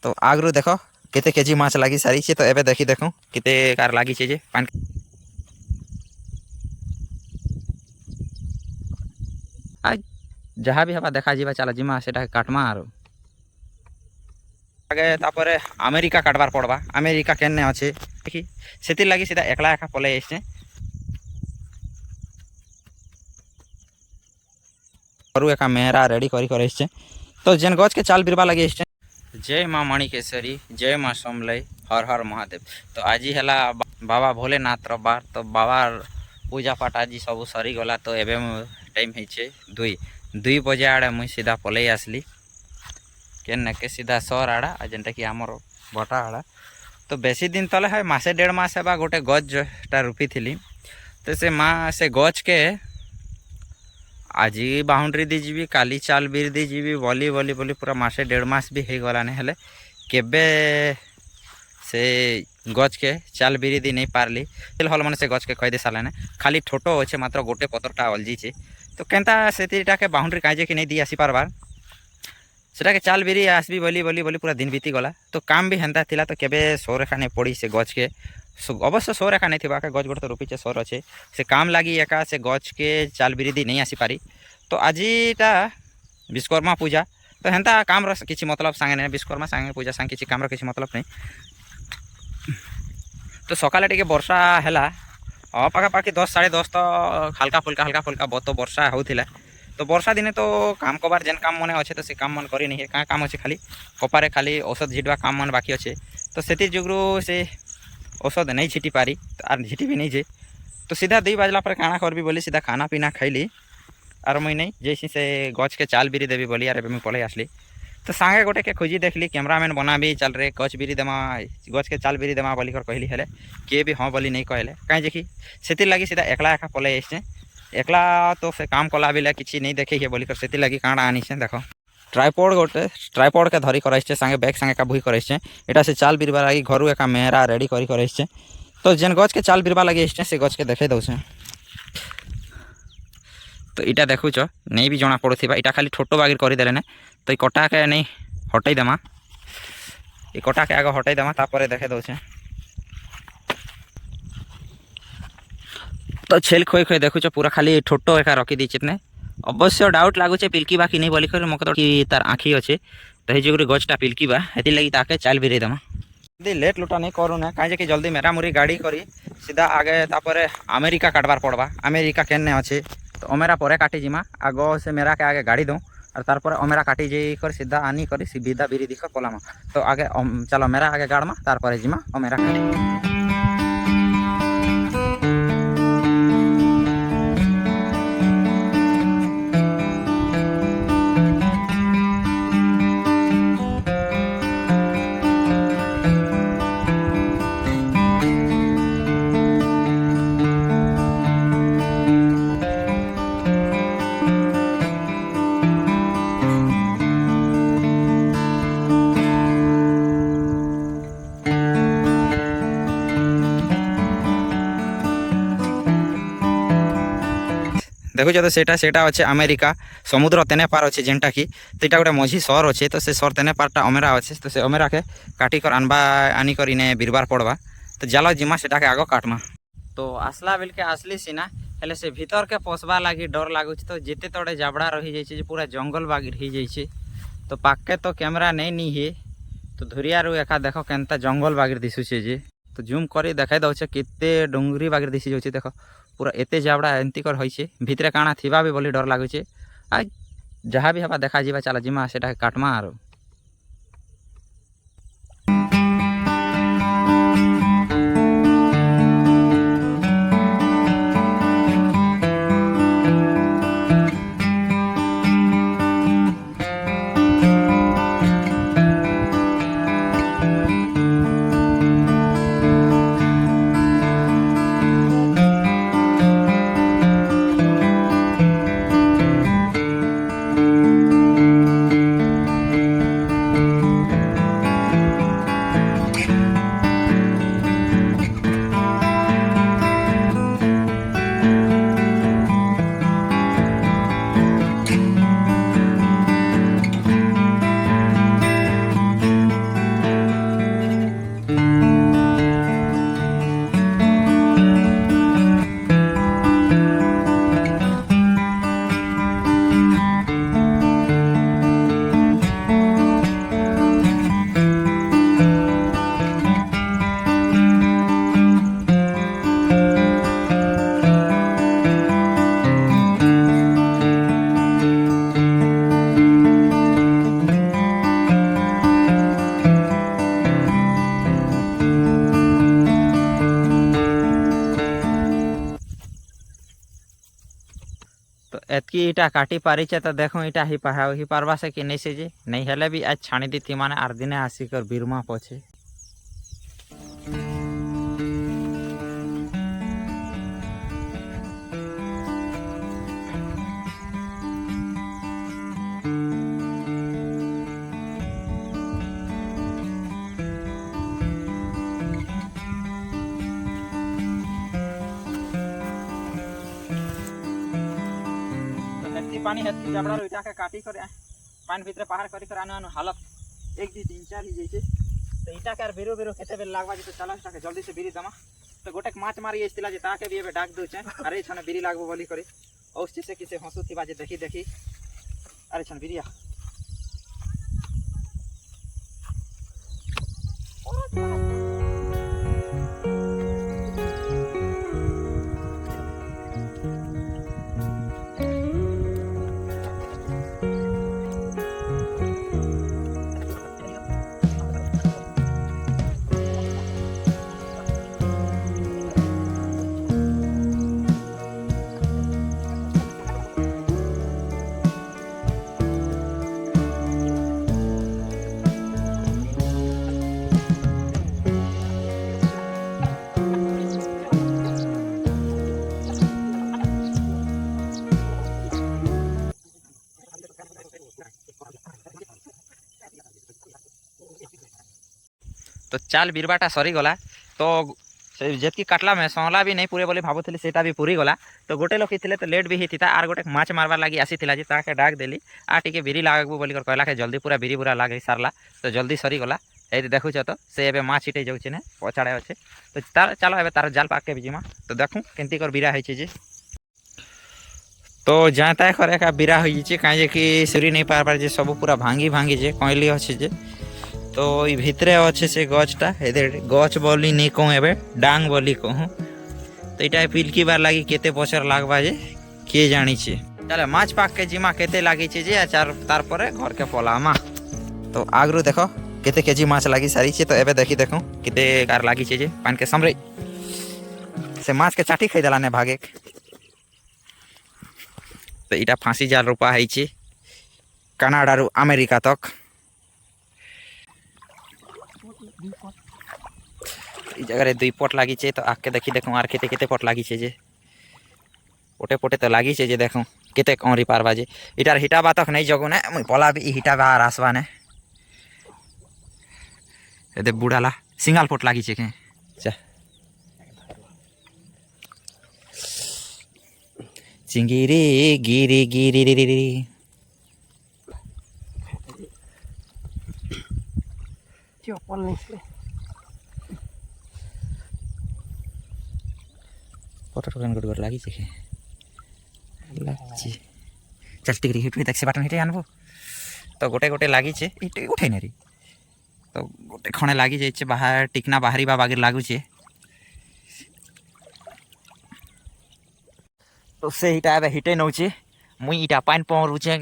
तो आगरू देख केते केजी माछ लगी सारी तो एबे देखी देखूँ केते कार लगी जे पान जहाँ भी हवा देखा जीवा चला जिमा सेटा काटमा आरो आगे तापरे अमेरिका काटबार पड़वा अमेरिका केने अच्छे देखी से लगी सीधा एकला एका पलै आइसे करू एका मेहरा रेडी करी तो जेन गज के चाल बिरबा लगे आइसे। जय माँ मणिकेश्वरी जय माँ समलई हर हर महादेव। तो आज है बाबा भोलेनाथ बार तो बाबा पूजा पाठ आज सब सरी गला तो एबे टाइम है दुई बजे आड़े मुई सीधा पलै आसली केन के सीधा सर आड़ा जेनटा कि आमर भटा आड़ा तो बेसी दिन तले है मासे डेढ़ मास है गोटे गजटा रूपी थी तो से माँ से गज के आज बाउंड्री दी जीवी काली चाल बीर दी जीवी बोली बोली बोली पूरा मासे डेढ़ मास भी हो गलाने हेले केबे से गज के चाल बीरी दी नहीं पारली हल मैंने से गज के कही दे सारे खाली ठोटो अच्छे मात्र गोटे पतरटा अलजीचे तो केनता सेटा के बाउंड्री काजे कि नहीं दी आसी पारबार सेटा के चाल बीरी आसबी बोली बोली बोली पूरा दिन बीती गला तो काम भी हेन्ता थिला तो केबे सोरेखा नहीं पड़ी से गज के अवश्य सोर एका नहीं थी गज गोटे तो रूपीचे सोर अच्छे से काम लगी एका से गज के चाल बिरिदी नहीं आसी पारी तो आजीटा विश्वकर्मा पूजा तो हेन्ता काम किसी मतलब सांगे नहीं विश्वकर्मा सांगे पूजा सांगे किसी काम किसी मतलब नहीं तो सकाले टे वर्षा है पाखापाखि 10 साढ़े 10 तो हल्का फुल्का बहुत तो वर्षा होता तो वर्षा दिने तो काम कबार जेन काम मन अच्छे तो से काम मन करी नहीं क्या काम अच्छे खाली कपारे खाली औषध झिटवा काम मन बाकी अच्छे तो से जुगरू से औषध नहीं छिटी पारी आर झिटी भी नहीं जे तो सीधा 2 बजला पर काना करबी बोली सीधा खाना पीना खैली आर मुई नहीं जैसी से गच के चाल बिरी देवी बोली आर पलै आसली तो सांगे गोटे के खोजी देखली कैमरामैन बना भी चल रहे गच बिरी देमा गच के चाल बिरी देमा बोली कहली हेले किए भी हाँ बोली नहीं कहले कहीं देखी से लगी सीधा एकला एका पलै आइसे एकला तो से काम कला बेले किसी नहीं देखे बोली से लगी काଣା आनी से देख ट्राइपॉड गोटे ट्राइपॉड के धरी कराइछे सांगे बैग सांगे का भुई कराइछे एटा से चाल बिरबा लगी घरू एका मेहरा रेडी कराइछे तो जेन गज के चाल बिरबा लगी से गज के देखे दउछे तो इटा देखुछ नहीं भी जना पड़ुथिबा इटा खाली छोटो बागिर कर देले ने तो कटा के नहीं हटाई देमा ये कटा के आगे हटाई देमा तापर देखे दउछे तो छेल खोई खोई देखुछ पूरा खाली छोटो एका रखी दी चितने अवश्य डाउट लगुचे पिल्कीबा कि नहीं बोली कर मक तो कि तार आँखी अच्छे तो ये जुगरे गजटा पिल्कीबा हेती लगी ताके चाल बिरे देमा जल्दी लेट लुटा नहीं करूँ ना कहीं कि जल्दी मेरा मुरी गाड़ी करी सीधा आगे तापर अमेरिका काटबार पड़वा अमेरिका केने अच्छे तो अमेरा पर काटी जिमा आगो से मेरा के आगे गाड़ी दूँ और तारपर अमेरा काटी जी कर सीधा आनी कर सीधा बिरी दिख पलामा तो आगे चलो मेरा आगे गाड़मा तारपर जिमा अमेरा काटी देखुच तो सेटा अच्छे अमेरिका समुद्र तेने पार अच्छे जेनटा कि तो यहाँ गोटे मझी सर अच्छे तो से सर तेने पार्टा अमेरा अच्छे तो से अमेरा के काटी कर आनबा आनी कर इने बिरबार पड़वा तो जाल जिमा से आगे काटमा तो आसला बेल के आसली सीना हेले से भीतर के पशबा लगी डर लगुच तो जिते तड़े जाबड़ा रही जाइए पूरा जंगल बागिर हो जाइए तो पाके तो कैमरा नहीं है तो धुरिया रू एका देख केनता जंगल बागिर दिशुचे जे तो जूम कर देखा दौचे केते डुंगरी बागिर दिशी जाऊे देख पूरा एते जाबड़ा एंती कर होइछे भितरे काଣା थिबा भी बोली डर लागुचे आ जहाँ भी हवा देखा जीवा चला जिमा सेटा काटमा आरो एतकी इटा काटी पारिचे तो देखो इटा ही पारवा से कि नहीं से जे नहीं हेले भी आज छाणी दी माने आर दिने आसिकर बीरमा पछे। पानी हेतु जबड़ा रो इटा के काटी करे पानी भीतर बाहर करी कर आनो हालत 1 2 3 4 ही जैसे तो इटा के बेरो बेरो केते बेल लागबा जे तो चला इटा के जल्दी से बिरी दमा तो गोटेक माछ मारी एस्तिला जे ताके भी एबे डाक दउ छे अरे छने बिरी लागबो बोली करे औस से किसे हंसु थी बाजे देखी देखी अरे छन बिरिया तो चाल बीरबाटा सरी गला तो से जेतकी काटला में सहला भी नहीं पूरे बोली भावुली सेटा भी पूरी गला तो गोटे लोक थे तो लेट भी होता आर गोटे माछ मारबार लगी आसीला जे ताके डाक देली आ टिके बिरी लागबू बोली कहला के जल्दी पूरा बिरी बुरा लगे सारला तो जल्दी सरी गला ये देखुच तो से एबे माछ छिटे जाऊे ने पछाड़े अच्छे तो तार चलो एबे तार जाल पाके भी जिमा तो देखूँ केमती कर बिरा होइछे जे तो जाता करे का बिरा होइछे काहे कि सुरी नहीं पार जे सब पूरा भांगी भांगी जे कइली अच्छे जे तो ये भितरे अच्छे से गछटा गछ बोली नहीं कहूँ एबे डांग बोली कहूँ तो यहाँ पिलकी बार लगी केते बचर लागबा जे किए जानी छे चले माछ पाक के जिमा केते लगी छे जे चार तार परे घर के पलामा तो आगरू देखो केते केजी माछ लगी सारी छे तो एबे देखी देखो केते कार लगी छे जे पान के समरे से माछ के चाटी खाई देला ने भागे तो इटा फांसी जाल रूपा है छे कनाडा रु अमेरिका तक जगह 2 पट लगी छे तो आके देखी देखूँ आर केते केते पट लगी छे जे पोटे पोटे तो लगी छे जे देखूँ केते कौरी पारबा जे इटार हिटा बातक नहीं जगो ने मुई पला भी हिटा बाहर आसबा ने एदे बुढ़ाला सिंगल पट लगी छे के चा चिंगिरी गिरी गिरी री री चोपल नहीं फोटो टोकन गुड लगी छे लागछि चल टिकरी हिट तक से बाटन हिटे आनबो तो गोटे गोटे लगी छे हिटे उठे नरी तो गोटे खणे लगी जाय छे बाहर टिकना बाहरी बा बागिर लागु छे तो से हिटा एबे हिटे नौ छे मुई इटा पाइन पहरु छे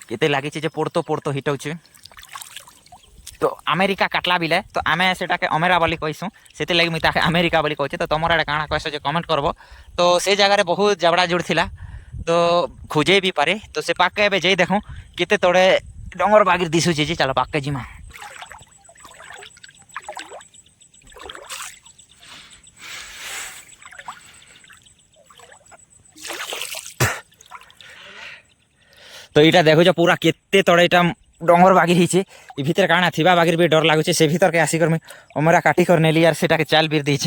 केते लगी छे जे पड़तो पड़तो हिटौ छे तो अमेरिका काटला बिले तो आमे सेटा के अमेरा बोली कहिसु सेते लागि मुई ताके अमेरिका बोली कहछे तो तमरा काना कहसो जे कमेंट करबो तो से जगह रे बहुत जबड़ा जुड़ थिला तो खोजे भी पारे तो से पाके एबे जई देखो केते तोड़े डंगर बागिर दिसु जे चलो पाके जिमा तो इटा देखो जो पूरा केते तोड़े इटा डंगर बागिर ही भीतर काना थिबा बागिर भी डर लगुचे से भीतर के आसिकर में अमरा काटी कर नेली यार सेटा के चाल बीर दी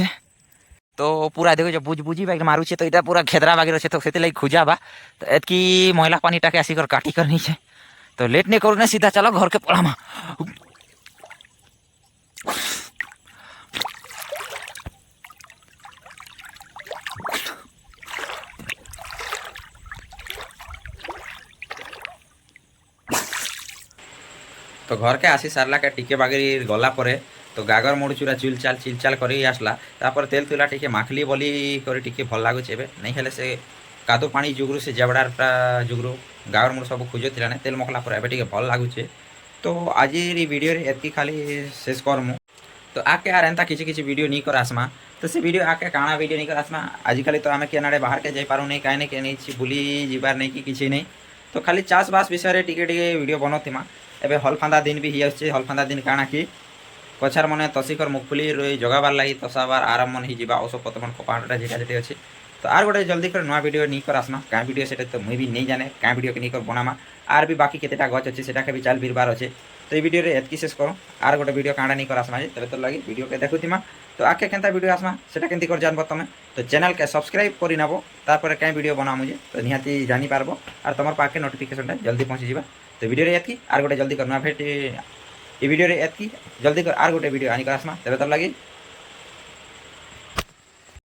तो पूरा देखो जो बुझ बुझी बागिर मारुचे तो इटा पूरा खेदरा बागिर अच्छे तो से खुजा बा तो एतकी मैला पानी टाके आसिकर काटी कर नीचे तो लेट नहीं करूँ सीधा चलो घर के पड़ामा तो घर के आसी सारला के टिके बागिर गला परे तो गागर मुड़चूरा चिलचाल कर आसला तापर तेल तुला टिके माखली बोली कर टिके भल लगुचे नहीं हेले से कादो पानी जुगरू से जबड़ाटा जुगरू गागर मुड़ सब खोजुला ना तेल मखला पर एबे टिके भल लगुचे तो आज वीडियो एतकी खाली शेष करमु तो आके यार एंता किसी किसी वीडियो नहीं कर आसमा तो से वीडियो आके काଣା वीडियो नहीं कर आसमा आजिकल तो आम किए नाड़े बाहर के जापारू नहीं कहीं नहीं नहीं बुली जीवार नहीं कि किसी नहीं तो खाली चाषबास विषय टिके टिके वीडियो बनातीमा एवं हलफांदा दिन भी ही हलफांदा दिन काଣା कि गछार मन तसिकर मुगफुली रही जगाबार लगी तसाबार आराम मन ही औषध पत्र मन कपाटा जेटा जेटे अच्छे तो आर गोटे जल्दी कर नुआ वीडियो नहीं कर आसमा क्या वीडियो से तो मुई भी नहीं जाने क्या वीडियो के नहीं कर बनामा आर भी बाकी केतेटा गच अच्छे सेटा के भी चाल बिरबार अच्छे तो ये वीडियो एतकी शेष करो आर गोटे वीडियो काँडा नहीं कर आसमा तेरे तो लगी वीडियो के देखुमा तो आके केनता वीडियो आसमा सेटा केमती कर जानब तुम तो चैनल के सब्सक्राइब कर नब तापर क्या वीडियो बना मुझे तो निहाती जानी पारब और तुम पाखे नोटिफिकेशन जल्दी पहुँची जा तो वीडियो एतकी आर गोटे जल्दी कर नुआ भेट ये वीडियो एतकी जल्दी कर आर गोटे वीडियो आनी कर आसमा तेरे तो लगी